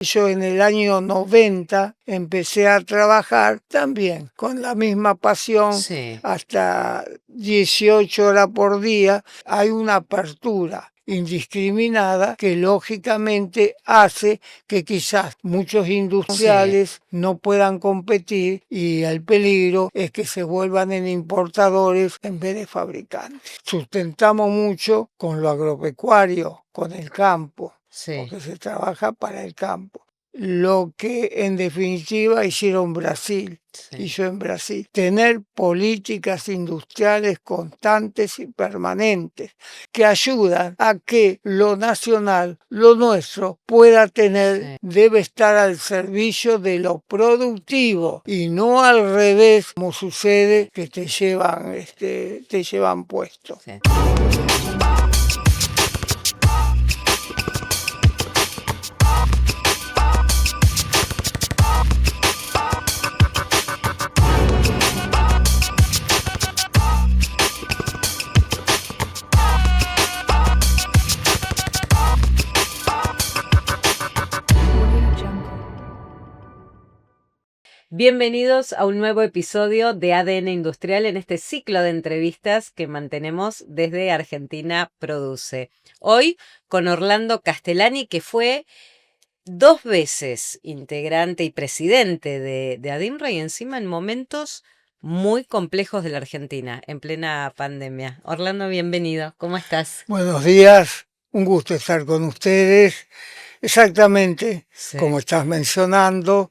Yo en el año 90 empecé a trabajar también con la misma pasión, hasta 18 horas por día. Hay una apertura indiscriminada que lógicamente hace que quizás muchos industriales no puedan competir, y el peligro es que se vuelvan en importadores en vez de fabricantes. Sustentamos mucho con lo agropecuario, con el campo, porque se trabaja para el campo. Lo que en definitiva hicieron Brasil, hizo en Brasil, tener políticas industriales constantes y permanentes que ayudan a que lo nacional, lo nuestro, pueda tener, debe estar al servicio de lo productivo y no al revés, como sucede, que te llevan puesto. Bienvenidos a un nuevo episodio de ADN Industrial en este ciclo de entrevistas que mantenemos desde Argentina Produce. Hoy con Orlando Castellani, que fue 2 veces integrante y presidente de ADINRA, y encima en momentos muy complejos de la Argentina, en plena pandemia. Orlando, bienvenido. ¿Cómo estás? Buenos días, un gusto estar con ustedes. Exactamente como estás mencionando.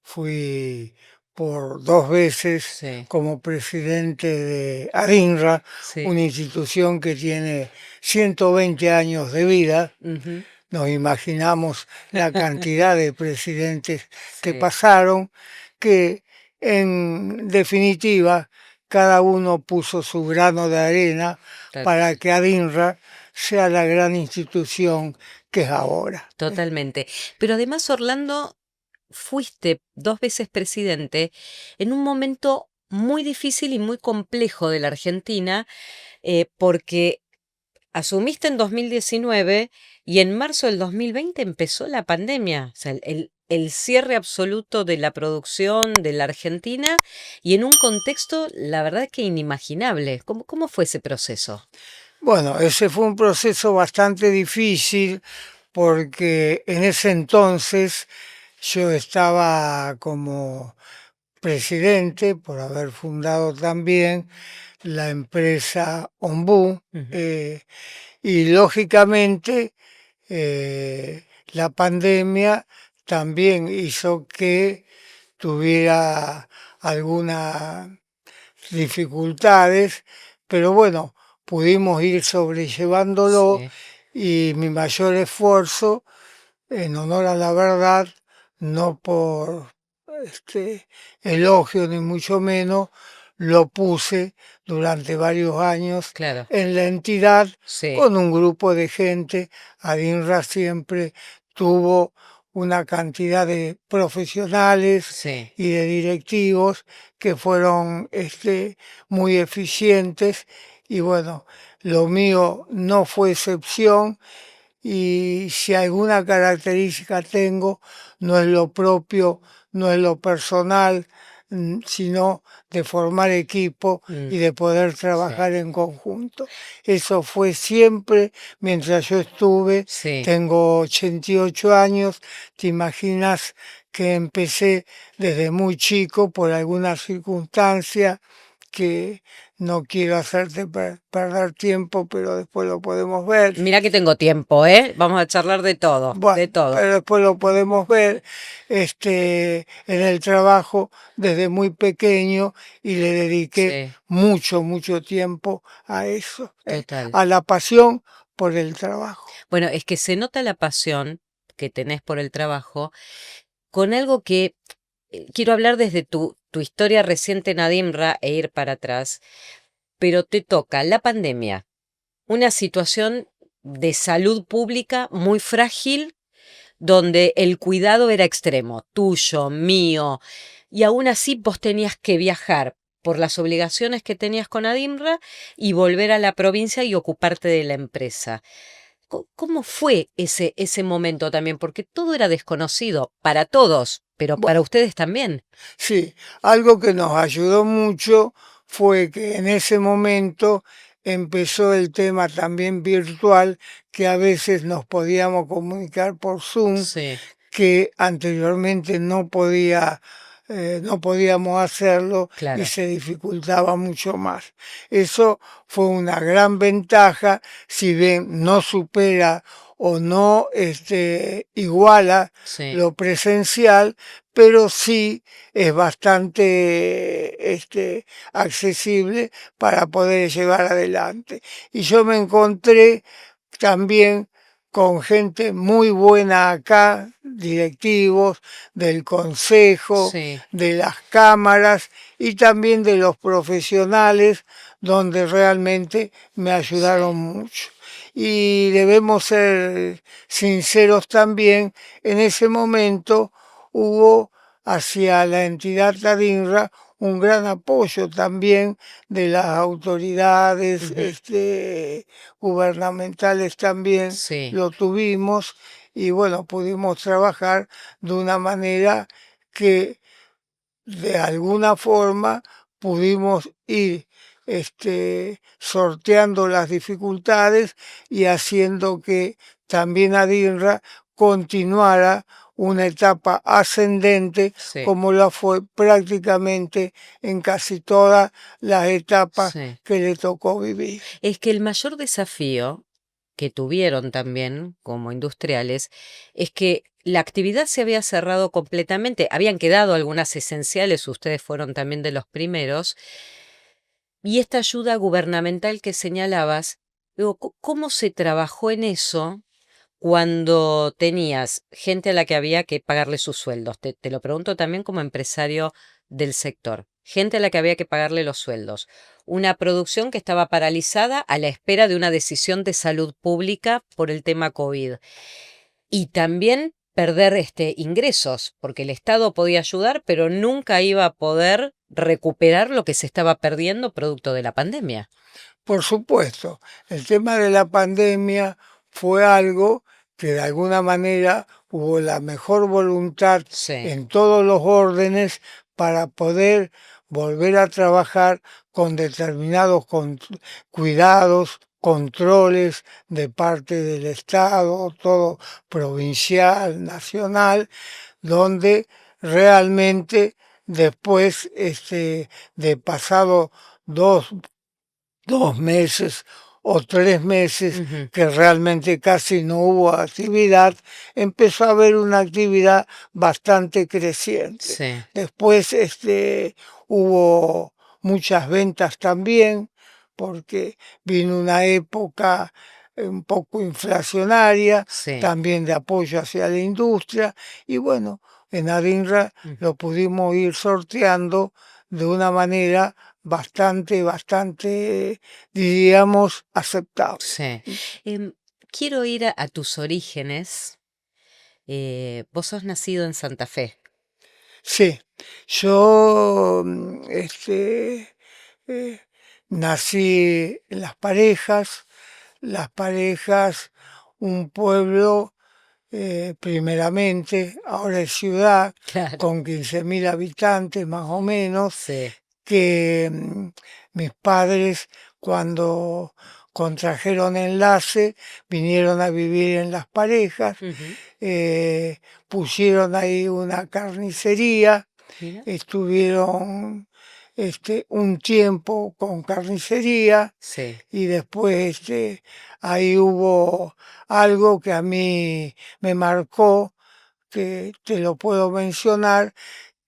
Fui por 2 veces como presidente de ADINRA, una institución que tiene 120 años de vida. Nos imaginamos la cantidad de presidentes que pasaron, que en definitiva cada uno puso su grano de arena para que ADINRA sea la gran institución que es ahora. Totalmente. Pero además, Orlando, fuiste 2 veces presidente en un momento muy difícil y muy complejo de la Argentina, porque asumiste en 2019 y en marzo del 2020 empezó la pandemia, o sea, el cierre absoluto de la producción de la Argentina, y en un contexto, la verdad, que inimaginable. ¿Cómo fue ese proceso? Bueno, ese fue un proceso bastante difícil porque en ese entonces yo estaba como presidente por haber fundado también la empresa Ombú, y lógicamente la pandemia también hizo que tuviera algunas dificultades, pero bueno, pudimos ir sobrellevándolo, y mi mayor esfuerzo, en honor a la verdad, no por elogio ni mucho menos, lo puse durante varios años en la entidad con un grupo de gente. ADINRA siempre tuvo una cantidad de profesionales y de directivos que fueron muy eficientes, y bueno, lo mío no fue excepción. Y si alguna característica tengo, no es lo propio, no es lo personal, sino de formar equipo y de poder trabajar en conjunto. Eso fue siempre mientras yo estuve. Tengo 88 años, te imaginas que empecé desde muy chico por alguna circunstancia que no quiero hacerte perder tiempo, pero después lo podemos ver. Mira que tengo tiempo, ¿eh? Vamos a charlar de todo, bueno, de todo. Pero después lo podemos ver en el trabajo desde muy pequeño, y le dediqué mucho tiempo a eso, a la pasión por el trabajo. Bueno, es que se nota la pasión que tenés por el trabajo con algo que quiero hablar desde tu historia reciente en ADINRA e ir para atrás, pero te toca la pandemia, una situación de salud pública muy frágil, donde el cuidado era extremo, tuyo, mío, y aún así vos tenías que viajar por las obligaciones que tenías con ADINRA y volver a la provincia y ocuparte de la empresa. ¿Cómo fue ese momento también? Porque todo era desconocido para todos, pero Bueno, para ustedes también. sí, algo que nos ayudó mucho fue que en ese momento empezó el tema también virtual, que a veces nos podíamos comunicar por Zoom, Sí, que anteriormente no podíamos hacerlo y claro. se dificultaba mucho más. Eso fue una gran ventaja, si bien no supera o no iguala Sí, lo presencial, pero sí es bastante accesible para poder llevar adelante. Y yo me encontré también con gente muy buena acá, directivos del consejo, sí, de las cámaras y también de los profesionales, donde realmente me ayudaron sí. mucho. Y debemos ser sinceros también, en ese momento hubo hacia la entidad Tadinra un gran apoyo también de las autoridades Ujú, gubernamentales también sí, lo tuvimos y bueno, pudimos trabajar de una manera que de alguna forma pudimos ir sorteando las dificultades y haciendo que también ADINRA continuara una etapa ascendente sí, como la fue prácticamente en casi todas las etapas sí. que le tocó vivir. Es que el mayor desafío que tuvieron también como industriales es que la actividad se había cerrado completamente, habían quedado algunas esenciales, ustedes fueron también de los primeros, y esta ayuda gubernamental que señalabas, digo, ¿cómo se trabajó en eso cuando tenías gente a la que había que pagarle sus sueldos? Te lo pregunto también como empresario del sector. Gente a la que había que pagarle los sueldos. Una producción que estaba paralizada a la espera de una decisión de salud pública por el tema COVID. Y también perder ingresos, porque el Estado podía ayudar, pero nunca iba a poder recuperar lo que se estaba perdiendo producto de la pandemia. Por supuesto, el tema de la pandemia fue algo que de alguna manera hubo la mejor voluntad Sí, en todos los órdenes para poder volver a trabajar con determinados cuidados, controles de parte del Estado, todo provincial, nacional, donde realmente después de pasado dos 2 meses o 3 meses ujú, que realmente casi no hubo actividad, empezó a haber una actividad bastante creciente. sí, Después hubo muchas ventas también, porque vino una época un poco inflacionaria, sí. también de apoyo hacia la industria, y bueno, en Adinra lo pudimos ir sorteando de una manera bastante, diríamos, aceptable. Sí. Em, Quiero ir a tus orígenes. Vos sos nacido en Santa Fe. Sí, yo eh, nací en Las Parejas, un pueblo primeramente, ahora es ciudad, Claro. con 15.000 habitantes más o menos, Sí. que mis padres cuando contrajeron enlace vinieron a vivir en Las Parejas, Ujú. eh, pusieron ahí una carnicería, Mira. estuvieron un tiempo con carnicería Sí. y después ahí hubo algo que a mí me marcó, que te lo puedo mencionar,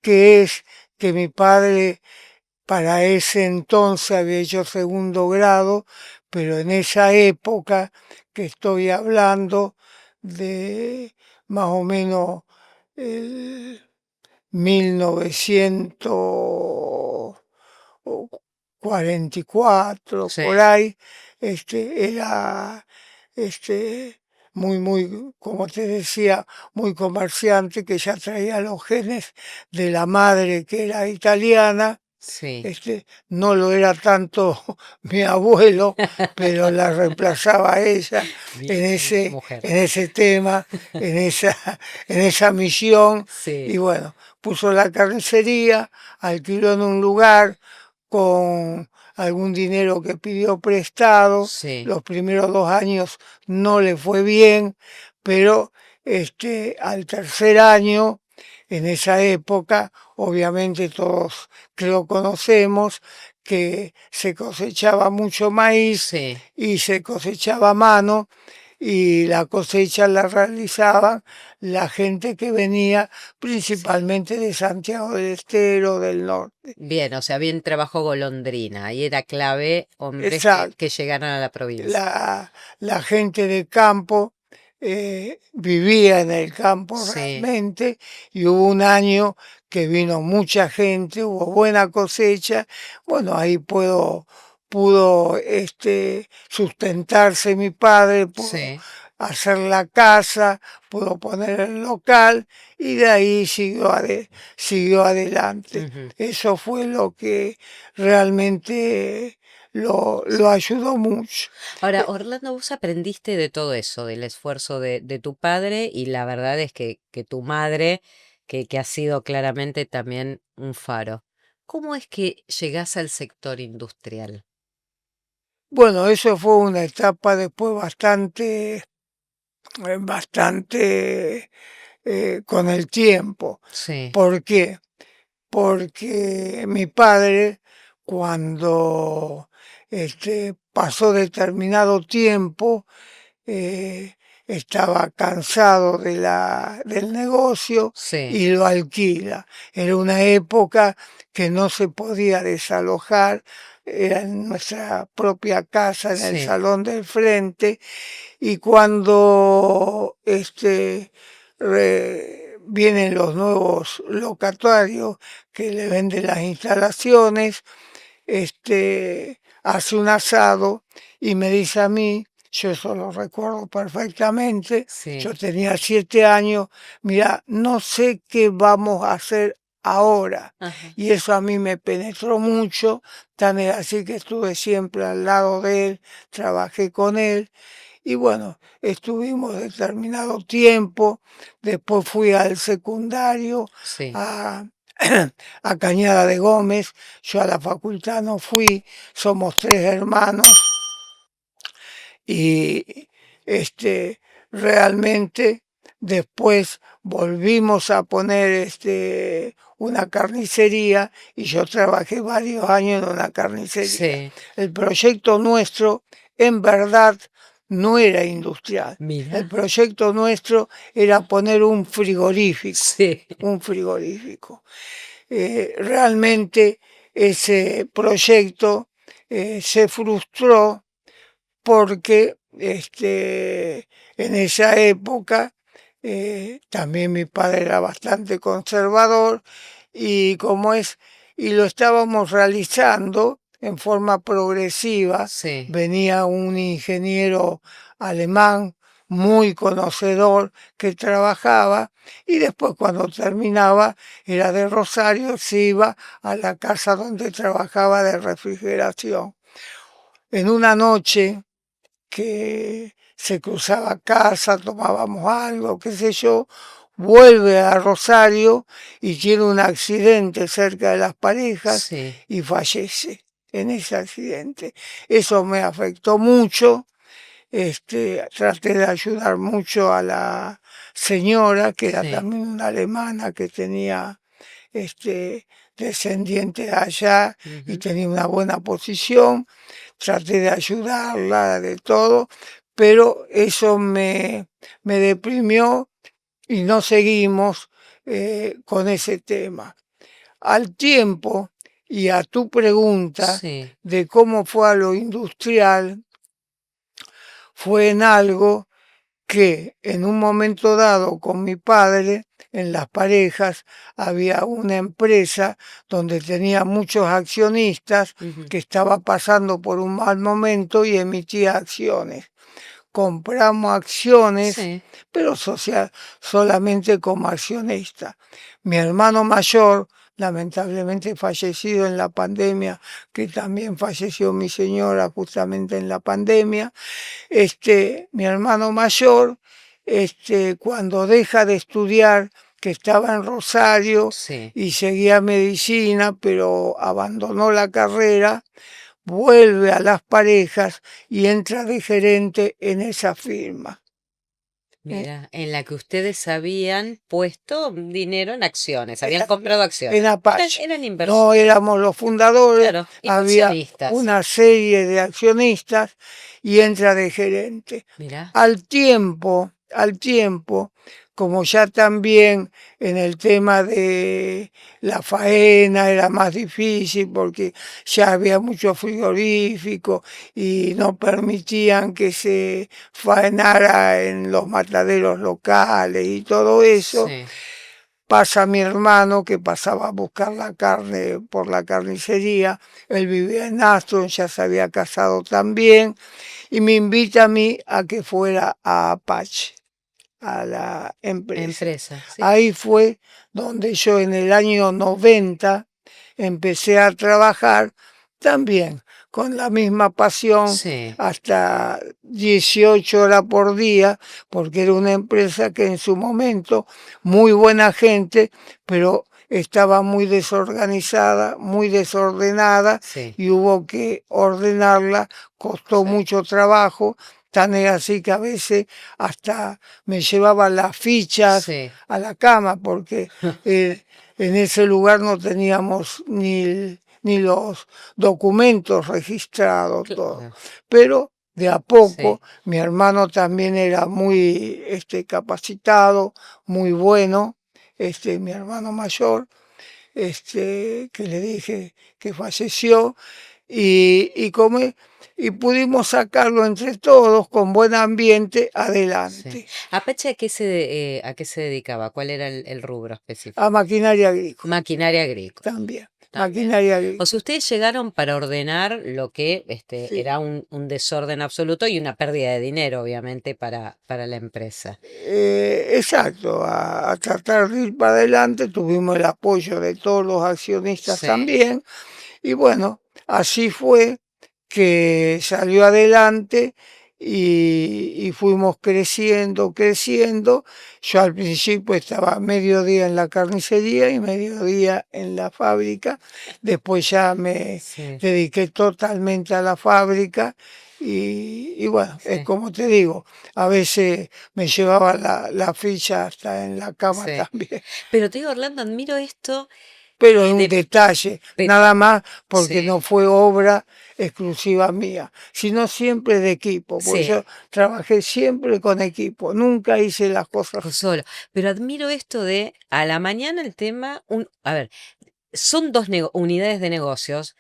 que es que mi padre para ese entonces había hecho segundo grado, pero en esa época que estoy hablando de más o menos el 1944, Sí. por ahí, era muy, como te decía, muy comerciante, que ya traía los genes de la madre que era italiana Sí. No lo era tanto mi abuelo, pero la reemplazaba ella Bien, mujer. en ese tema, en esa misión. Sí. Y bueno, puso la carnicería, alquiló en un lugar con algún dinero que pidió prestado. Sí. Los primeros 2 años no le fue bien, pero al tercer año, en esa época, obviamente todos que lo conocemos, que se cosechaba mucho maíz Sí. y se cosechaba a mano, y la cosecha la realizaba la gente que venía principalmente de Santiago del Estero, del norte. Bien, o sea, bien trabajo golondrina. Ahí era clave hombres Exacto. que llegaran a la provincia. La gente de campo vivía en el campo Sí. realmente, y hubo un año que vino mucha gente, hubo buena cosecha. Bueno, ahí pudo sustentarse mi padre, pudo Sí. hacer la casa, pudo poner el local, y de ahí siguió adelante. Ujú. Eso fue lo que realmente lo ayudó mucho. Ahora, Orlando, vos aprendiste de todo eso, del esfuerzo de tu padre, y la verdad es que tu madre, que ha sido claramente también un faro. ¿Cómo es que llegás al sector industrial? Bueno, eso fue una etapa después bastante con el tiempo. Sí. ¿Por qué? Porque mi padre, cuando pasó determinado tiempo, eh, estaba cansado del negocio Sí. y lo alquila. Era una época que no se podía desalojar, era en nuestra propia casa, en el Sí. salón del frente, y cuando vienen los nuevos locatarios que le venden las instalaciones, hace un asado y me dice a mí, yo eso lo recuerdo perfectamente, Sí. yo tenía 7 años, mira, no sé qué vamos a hacer ahora. Ajá. Y eso a mí me penetró mucho, tan es así que estuve siempre al lado de él, trabajé con él. Y bueno, estuvimos determinado tiempo, después fui al secundario, Sí. a, a Cañada de Gómez, yo a la facultad no fui, somos 3 hermanos, y realmente después volvimos a poner una carnicería, y yo trabajé varios años en una carnicería. Sí. El proyecto nuestro en verdad no era industrial. El Mira. proyecto nuestro era poner Sí. un frigorífico. Realmente ese proyecto se frustró porque en esa época también mi padre era bastante conservador, y como es, y lo estábamos realizando en forma progresiva. Sí. Venía un ingeniero alemán muy conocedor que trabajaba, y después cuando terminaba era de Rosario, se iba a la casa donde trabajaba de refrigeración. En una noche que se cruzaba casa, tomábamos algo, qué sé yo, vuelve a Rosario y tiene un accidente cerca de Las Parejas Sí. y fallece en ese accidente. Eso me afectó mucho. Traté de ayudar mucho a la señora, que era Sí. también una alemana que tenía descendiente de allá y Ujú. tenía una buena posición. Traté de ayudarla, de todo, pero eso me deprimió, y no seguimos con ese tema. Al tiempo, y a tu pregunta Sí. de cómo fue a lo industrial, fue en algo que en un momento dado con mi padre, en Las Parejas, había una empresa donde tenía muchos accionistas, Ujú. que estaba pasando por un mal momento y emitía acciones. Compramos acciones, Sí. pero solamente como accionista. Mi hermano mayor lamentablemente fallecido en la pandemia, que también falleció mi señora justamente en la pandemia. Mi hermano mayor, cuando deja de estudiar, que estaba en Rosario Sí. y seguía medicina, pero abandonó la carrera, vuelve a Las Parejas y entra de gerente en esa firma. Mira, en la que ustedes habían puesto dinero en acciones, habían En, comprado acciones. en Apache. Eran No éramos los fundadores, claro, había inversionistas. una serie de accionistas y entra de gerente. Mira, Al tiempo, como ya también en el tema de la faena era más difícil porque ya había mucho frigorífico y no permitían que se faenara en los mataderos locales y todo eso. sí. Pasa mi hermano que pasaba a buscar la carne por la carnicería, él vivía en Aston, ya se había casado también, y me invita a mí a que fuera a Apache, a la empresa. Empresa, sí. Ahí fue donde yo en el año 90 empecé a trabajar también con la misma pasión, Sí. hasta 18 horas por día, porque era una empresa que en su momento, muy buena gente, pero estaba muy desorganizada, muy desordenada, Sí. y hubo que ordenarla, costó Sí. mucho trabajo, tan es así que a veces hasta me llevaba las fichas Sí. a la cama, porque en ese lugar no teníamos ni los documentos registrados, todo. Claro. Pero de a poco, Sí. mi hermano también era muy capacitado, muy bueno, mi hermano mayor, que le dije que falleció, y y pudimos sacarlo entre todos con buen ambiente Sí. adelante. Apache, a qué se dedicaba? ¿Cuál era el rubro específico? A maquinaria agrícola Maquinaria agrícola. también. También. Maquinaria O agrícola. sea, ustedes llegaron para ordenar lo que Sí. era un desorden absoluto y una pérdida de dinero, obviamente, para la empresa. Exacto, a tratar de ir para adelante, tuvimos el apoyo de todos los accionistas Sí. también, y bueno, así fue que salió adelante y fuimos creciendo, creciendo. Yo al principio estaba mediodía en la carnicería y mediodía en la fábrica, después ya me Sí. dediqué totalmente a la fábrica. Y bueno, es Sí. como te digo, a veces me llevaba la ficha hasta en la cama Sí. también. Pero te digo, Orlando, admiro esto Pero es un de... detalle, pe- nada más porque sí. no fue obra exclusiva mía, sino siempre de equipo, porque Sí. yo trabajé siempre con equipo, nunca hice las cosas. Solo. Pero admiro esto de a la mañana el tema, a ver, son dos unidades de negocios,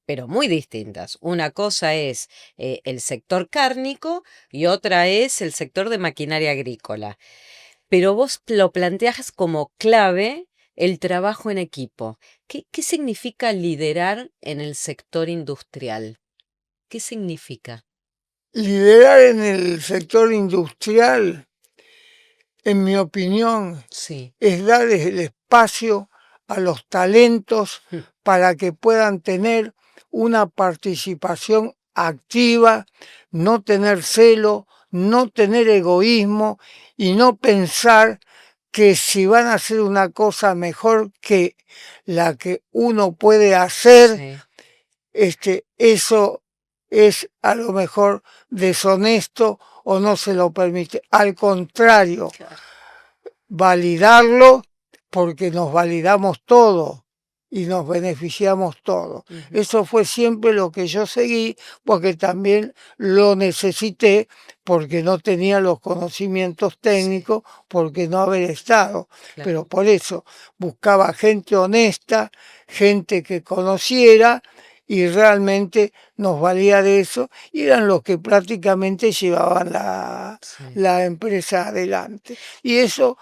pero muy distintas. Una cosa es el sector cárnico y otra es el sector de maquinaria agrícola. Pero vos lo planteas como clave el trabajo en equipo. ¿Qué significa liderar en el sector industrial? ¿Qué significa? Liderar en el sector industrial, en mi opinión, Sí. es darles el espacio a los talentos Mm. para que puedan tener una participación activa, no tener celo, no tener egoísmo y no pensar que si van a hacer una cosa mejor que la que uno puede hacer, Sí. eso es a lo mejor deshonesto o no se lo permite. Al contrario, Claro. validarlo porque nos validamos todo y nos beneficiamos todos. Ujú. Eso fue siempre lo que yo seguí, porque también lo necesité, porque no tenía los conocimientos Sí. técnicos, porque no haber estado. Claro. Pero por eso buscaba gente honesta, gente que conociera, y realmente nos valía de eso, y eran los que prácticamente llevaban Sí. la empresa adelante. Y eso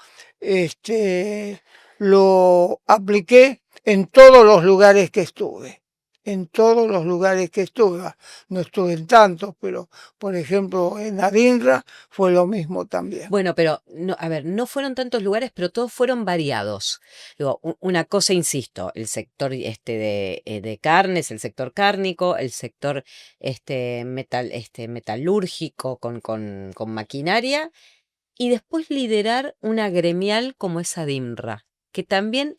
lo apliqué en todos los lugares que estuve. en todos los lugares que estuve. No estuve en tantos, pero por ejemplo en Adinra fue lo mismo también. Bueno, pero no, a ver, no fueron tantos lugares, pero todos fueron variados. Digo, una cosa, insisto, el sector de carnes, el sector cárnico, el sector metalúrgico con maquinaria, y después liderar una gremial como esa DIMRA, que también.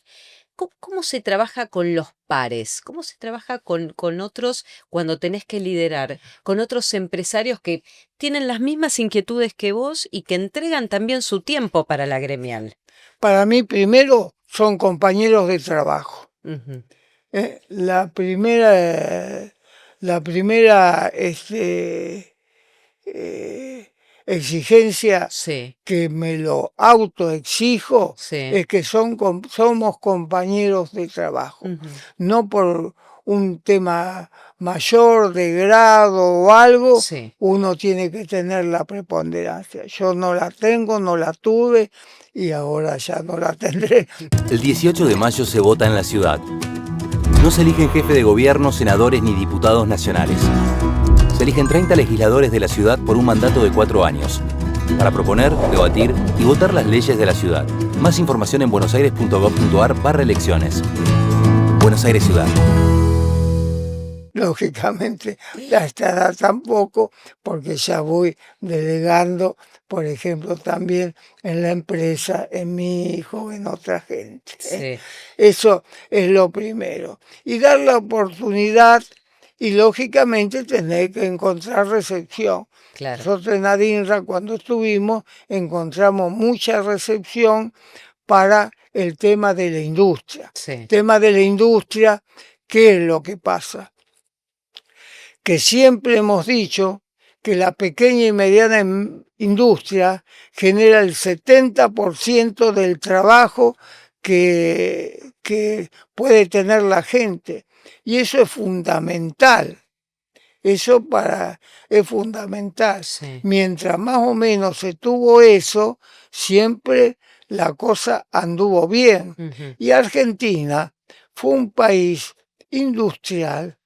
¿Cómo se trabaja con los pares? ¿Cómo se trabaja con otros cuando tenés que liderar? Con otros empresarios que tienen las mismas inquietudes que vos y que entregan también su tiempo para la gremial. Para mí, primero, son compañeros de trabajo. Ujú. La primera exigencia Sí, que me lo autoexijo sí. es que somos compañeros de trabajo, Ujú. no por un tema mayor de grado o algo, Sí. uno tiene que tener la preponderancia. Yo no la tengo, no la tuve y ahora ya no la tendré. El 18 de mayo se vota en la ciudad. No se eligen jefe de gobierno, senadores ni diputados nacionales. Se eligen 30 legisladores de la ciudad por un mandato de 4 años, para proponer, debatir y votar las leyes de la ciudad. Más información en buenosaires.gov.ar/elecciones. Buenos Aires Ciudad. Lógicamente, a esta edad tampoco, porque ya voy delegando, por ejemplo, también en la empresa, en mi hijo, en otra gente. Sí. Eso es lo primero. Y dar la oportunidad y, lógicamente, tener que encontrar recepción. Claro. Nosotros en Adinra, cuando estuvimos, encontramos mucha recepción para el tema de la industria. Sí. Tema de la industria, ¿qué es lo que pasa? Que siempre hemos dicho que la pequeña y mediana industria genera el 70% del trabajo que puede tener la gente. Y eso es fundamental. Eso es fundamental. Sí. Mientras más o menos se tuvo eso, siempre la cosa anduvo bien. Ujú. Y Argentina fue un país industrial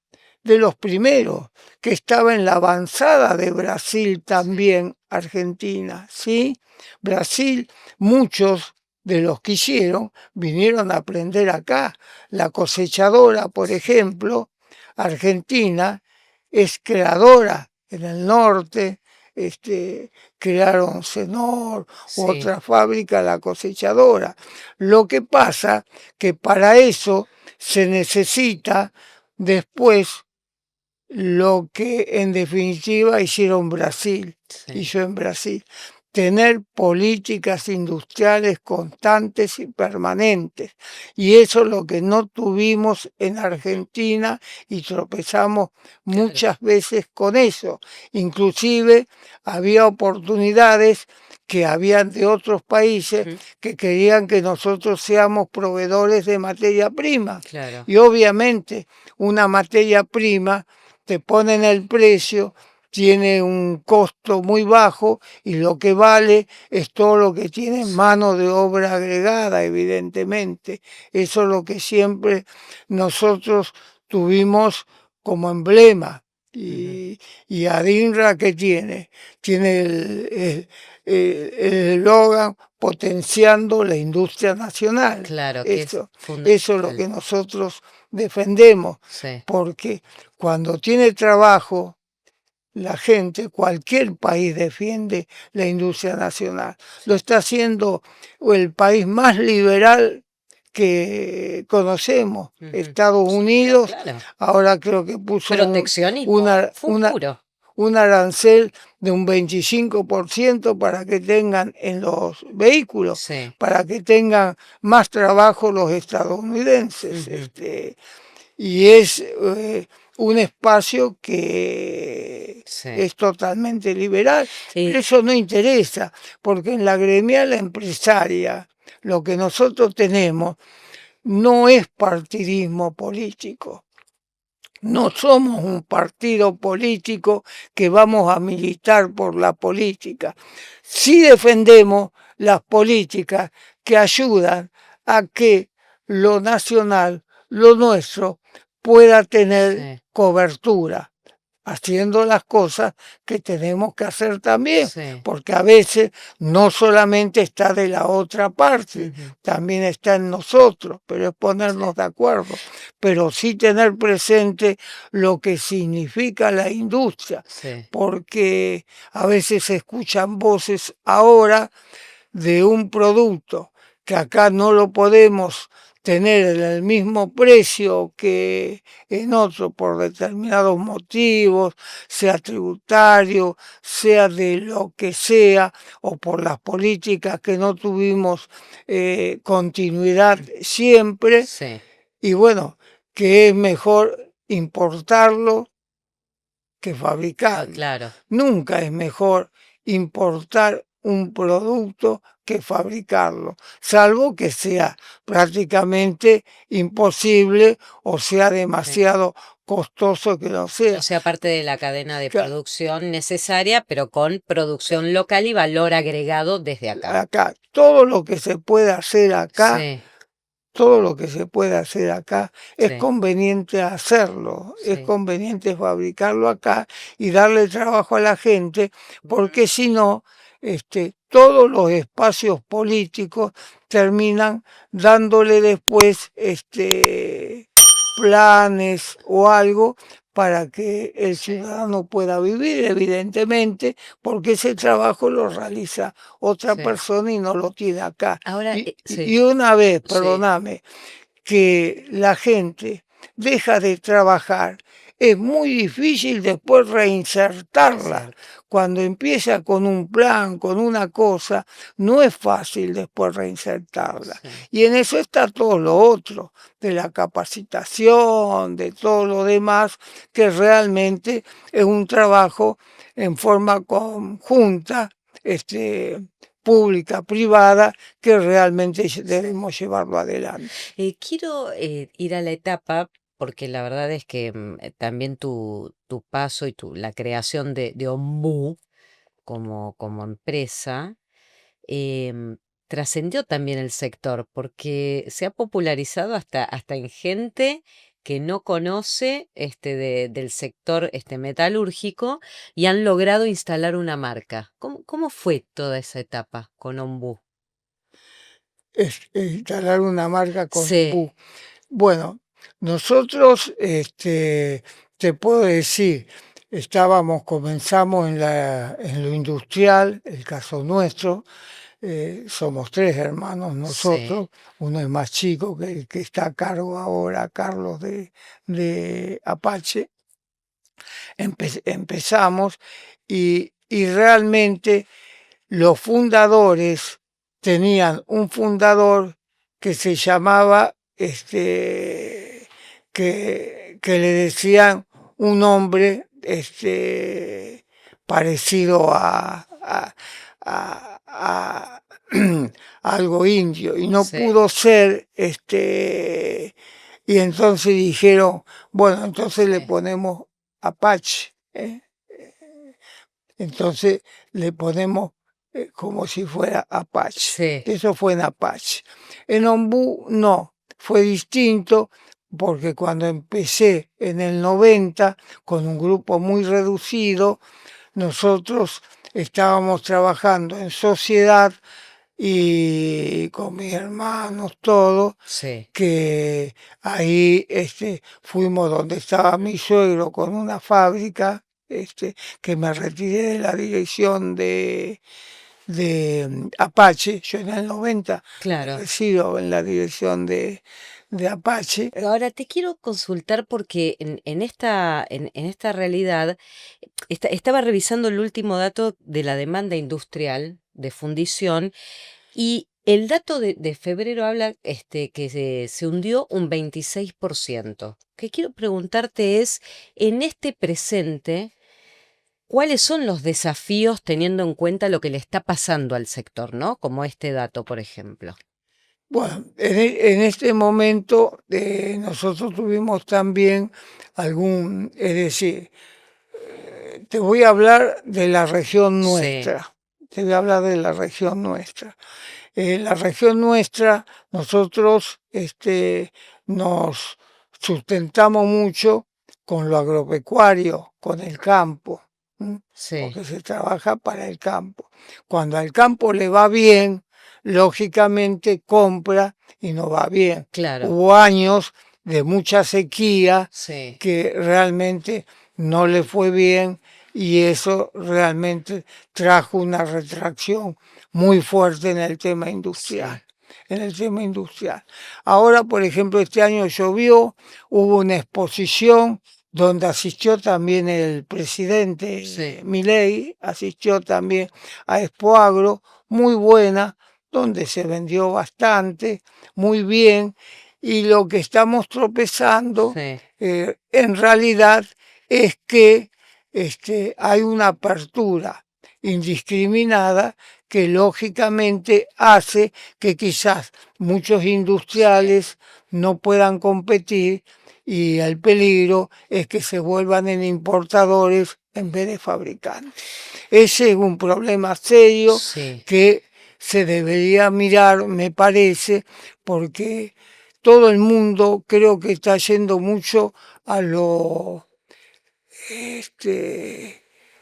de los primeros, que estaba en la avanzada de Brasil también, Argentina, ¿sí? Brasil, muchos de los que hicieron vinieron a aprender acá. La cosechadora, por ejemplo, Argentina, es creadora en el norte, crearon Senor Sí. u otra fábrica, la cosechadora. Lo que pasa que para eso se necesita después lo que en definitiva hicieron Brasil, Sí. hizo en Brasil, tener políticas industriales constantes y permanentes. Y eso es lo que no tuvimos en Argentina y tropezamos muchas veces con eso. Inclusive había oportunidades que habían de otros países que querían que nosotros seamos proveedores de materia prima. Claro. Y obviamente una materia prima te ponen el precio, tiene un costo muy bajo y lo que vale es todo lo que tiene mano de obra agregada, evidentemente. Eso es lo que siempre nosotros tuvimos como emblema. Y Adinra, ¿qué tiene? Tiene el eslogan potenciando la industria nacional. Claro, que eso es es lo que nosotros defendemos, sí. porque cuando tiene trabajo la gente, cualquier país defiende la industria nacional. Lo está haciendo el país más liberal que conocemos, Estados Unidos. Claro. Ahora creo que puso proteccionismo puro. un arancel de un 25% para que tengan en los vehículos, Sí. para que tengan más trabajo los estadounidenses. Y es un espacio que es totalmente liberal. Pero eso no interesa, porque en la gremial empresaria lo que nosotros tenemos no es partidismo político. No somos un partido político que vamos a militar por la política. Sí defendemos las políticas que ayudan a que lo nacional, lo nuestro, pueda tener cobertura, haciendo las cosas que tenemos que hacer también, porque a veces no solamente está de la otra parte, también está en nosotros, pero es ponernos de acuerdo, pero sí tener presente lo que significa la industria, porque a veces se escuchan voces ahora de un producto que acá no lo podemos tener en el mismo precio que en otro por determinados motivos, sea tributario, sea de lo que sea, o por las políticas que no tuvimos continuidad siempre, y bueno, que es mejor importarlo que fabricarlo. Claro. Nunca es mejor importar un producto que fabricarlo, salvo que sea prácticamente imposible o sea demasiado costoso que no sea. O sea, parte de la cadena de producción necesaria, pero con producción local y valor agregado desde acá. Acá, todo lo que se puede hacer acá, todo lo que se puede hacer acá, es conveniente hacerlo, es conveniente fabricarlo acá y darle trabajo a la gente, porque si no, todos los espacios políticos terminan dándole después planes o algo para que el ciudadano pueda vivir, evidentemente, porque ese trabajo lo realiza otra persona y no lo tiene acá. Ahora, y una vez, perdóname, que la gente deja de trabajar, es muy difícil después reinsertarla. Cuando empieza con un plan, con una cosa, no es fácil después reinsertarla. Y en eso está todo lo otro, de la capacitación, de todo lo demás, que realmente es un trabajo en forma conjunta, pública, privada, que realmente debemos llevarlo adelante. Quiero ir a la etapa, porque la verdad es que también tu paso y la creación de Ombú como empresa trascendió también el sector, porque se ha popularizado hasta en gente que no conoce del sector metalúrgico y han logrado instalar una marca. ¿Cómo fue toda esa etapa con Ombú? Instalar una marca con Ombú. Bueno, nosotros, te puedo decir, comenzamos en lo industrial, el caso nuestro, somos 3 hermanos nosotros, uno es más chico que el que está a cargo ahora, Carlos de Apache. Empezamos y realmente los fundadores tenían un fundador que se llamaba, que le decían un hombre parecido a algo indio, y no pudo ser, y entonces dijeron, bueno, entonces le ponemos Apache, entonces le ponemos como si fuera Apache. Eso fue en Apache. En Ombú no, fue distinto, porque cuando empecé en el 90, con un grupo muy reducido, nosotros estábamos trabajando en sociedad y con mis hermanos, todos, que ahí fuimos donde estaba mi suegro con una fábrica, que me retiré de la dirección de Apache, yo en el 90 resido en la dirección de Apache. Ahora te quiero consultar porque en esta realidad estaba revisando el último dato de la demanda industrial de fundición y el dato de febrero habla que se hundió un 26%. Que quiero preguntarte es, en este presente, ¿cuáles son los desafíos teniendo en cuenta lo que le está pasando al sector, ¿no? Como este dato, por ejemplo. Bueno, en este momento nosotros tuvimos también es decir, te voy a hablar de la región nuestra. Te voy a hablar de la región nuestra. La región nuestra, nosotros nos sustentamos mucho con lo agropecuario, con el campo, porque se trabaja para el campo. Cuando al campo le va bien, lógicamente compra y no va bien. Claro. Hubo años de mucha sequía que realmente no le fue bien y eso realmente trajo una retracción muy fuerte en el tema industrial. En el tema industrial. Ahora, por ejemplo, este año llovió, hubo una exposición donde asistió también el presidente Milei, asistió también a Expoagro, muy buena, donde se vendió bastante, muy bien, y lo que estamos tropezando en realidad es que hay una apertura indiscriminada que lógicamente hace que quizás muchos industriales no puedan competir y el peligro es que se vuelvan en importadores en vez de fabricantes. Ese es un problema serio que se debería mirar, me parece, porque todo el mundo creo que está yendo mucho a lo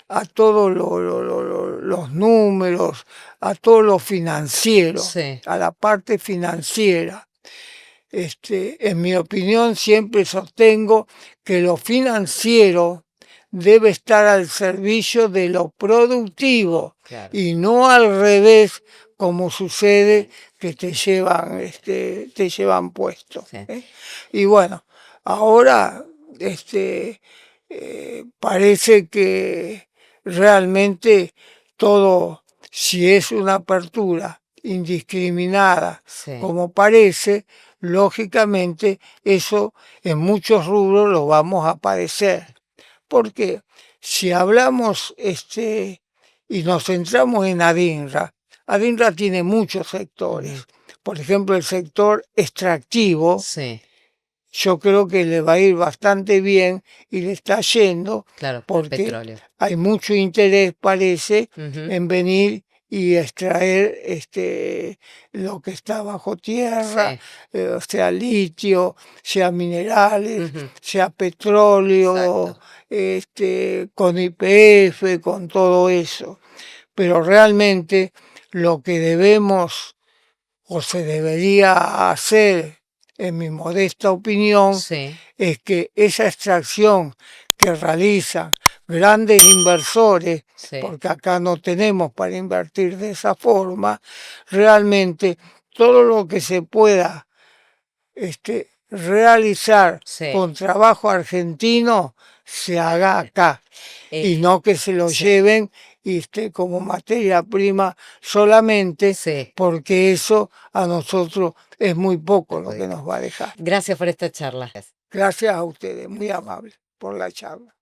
a todos los números, a todo lo financiero, a la parte financiera. En mi opinión siempre sostengo que lo financiero debe estar al servicio de lo productivo y no al revés como sucede que te llevan puesto. Y bueno, ahora parece que realmente todo, si es una apertura indiscriminada, como parece, lógicamente eso en muchos rubros lo vamos a padecer. Porque si hablamos y nos centramos en Adinra, Adinra tiene muchos sectores. Por ejemplo, el sector extractivo, yo creo que le va a ir bastante bien y le está yendo porque hay mucho interés, parece, en venir y extraer lo que está bajo tierra, sea litio, sea minerales, sea petróleo, con YPF, con todo eso. Pero realmente lo que debemos o se debería hacer, en mi modesta opinión, es que esa extracción que realizan grandes inversores, porque acá no tenemos para invertir de esa forma, realmente todo lo que se pueda realizar con trabajo argentino se haga acá y no que se lo lleven como materia prima solamente porque eso a nosotros es muy poco lo que nos va a dejar. Gracias por esta charla. Gracias a ustedes, muy amables por la charla.